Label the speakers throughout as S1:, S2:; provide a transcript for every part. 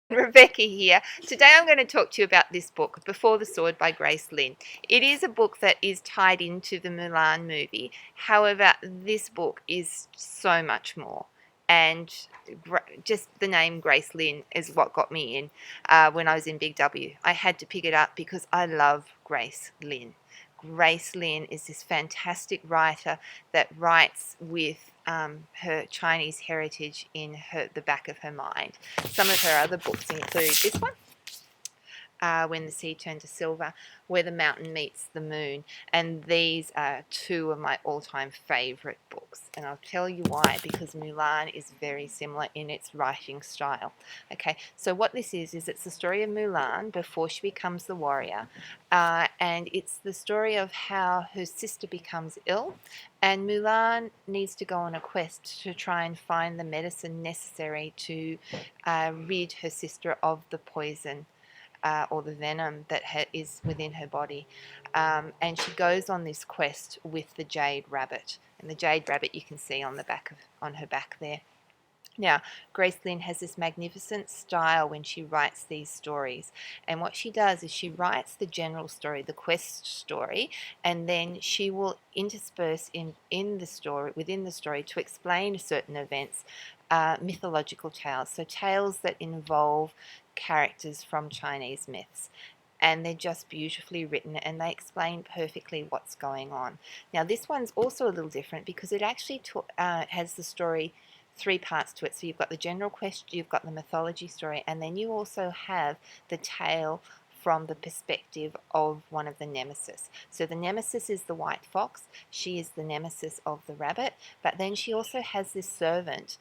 S1: Rebecca here. Today I'm going to talk to you about this book, Before the Sword by Grace Lin. It is a book that is tied into the Mulan movie. However, this book is so much more. And just the name Grace Lin is what got me in when I was in Big W. I had to pick it up because I love Grace Lin. Grace Lin is this fantastic writer that writes with her Chinese heritage in the back of her mind. Some of her other books include this one, When the Sea Turned to Silver, Where the Mountain Meets the Moon, and these are two of my all-time favourite books, and I'll tell you why, because Mulan is very similar in its writing style. Okay, so what this is it's the story of Mulan before she becomes the warrior, and it's the story of how her sister becomes ill, and Mulan needs to go on a quest to try and find the medicine necessary to rid her sister of the poison or the venom that is within her body. And she goes on this quest with the jade rabbit. And the jade rabbit you can see on her back there. Now, Grace Lin has this magnificent style when she writes these stories. And what she does is she writes the general story, the quest story, and then she will intersperse within the story to explain certain events, mythological tales. So tales that involve characters from Chinese myths. And they're just beautifully written and they explain perfectly what's going on. Now, this one's also a little different because it actually has the story three parts to it. So you've got the general quest, you've got the mythology story, and then you also have the tale from the perspective of one of the nemesis. So the nemesis is the white fox. She is the nemesis of the rabbit. But then she also has this servant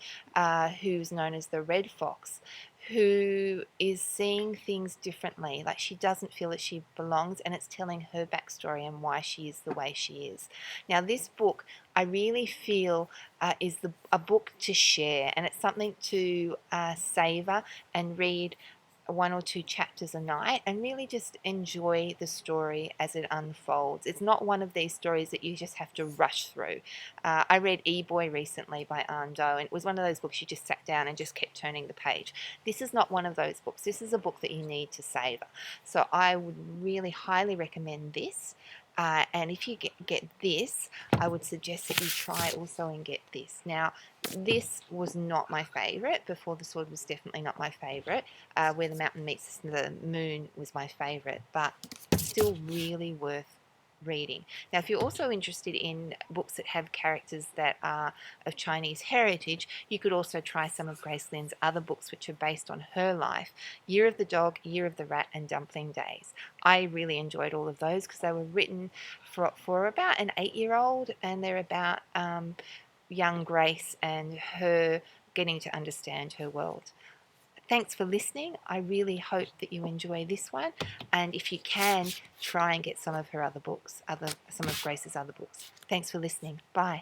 S1: who's known as the red fox, who is seeing things differently. Like she doesn't feel that she belongs, and it's telling her backstory and why she is the way she is. Now, this book, I really feel is a book to share, and it's something to savor and read one or two chapters a night and really just enjoy the story as it unfolds. It's not one of these stories that you just have to rush through. I read E-Boy recently by Ando, and it was one of those books you just sat down and just kept turning the page. This is not one of those books. This is a book that you need to savor. So I would really highly recommend this. And if you get this, I would suggest that you try also and get this. Now, this was not my favourite. Before the Sword was definitely not my favourite. Where the Mountain Meets the Moon was my favourite, but still really worth reading. Now, if you're also interested in books that have characters that are of Chinese heritage, you could also try some of Grace Lin's other books which are based on her life. Year of the Dog, Year of the Rat, and Dumpling Days. I really enjoyed all of those because they were written for about an 8-year-old, and they're about young Grace and her getting to understand her world. Thanks for listening. I really hope that you enjoy this one, and if you can, try and get some of her other books, some of Grace's other books. Thanks for listening. Bye.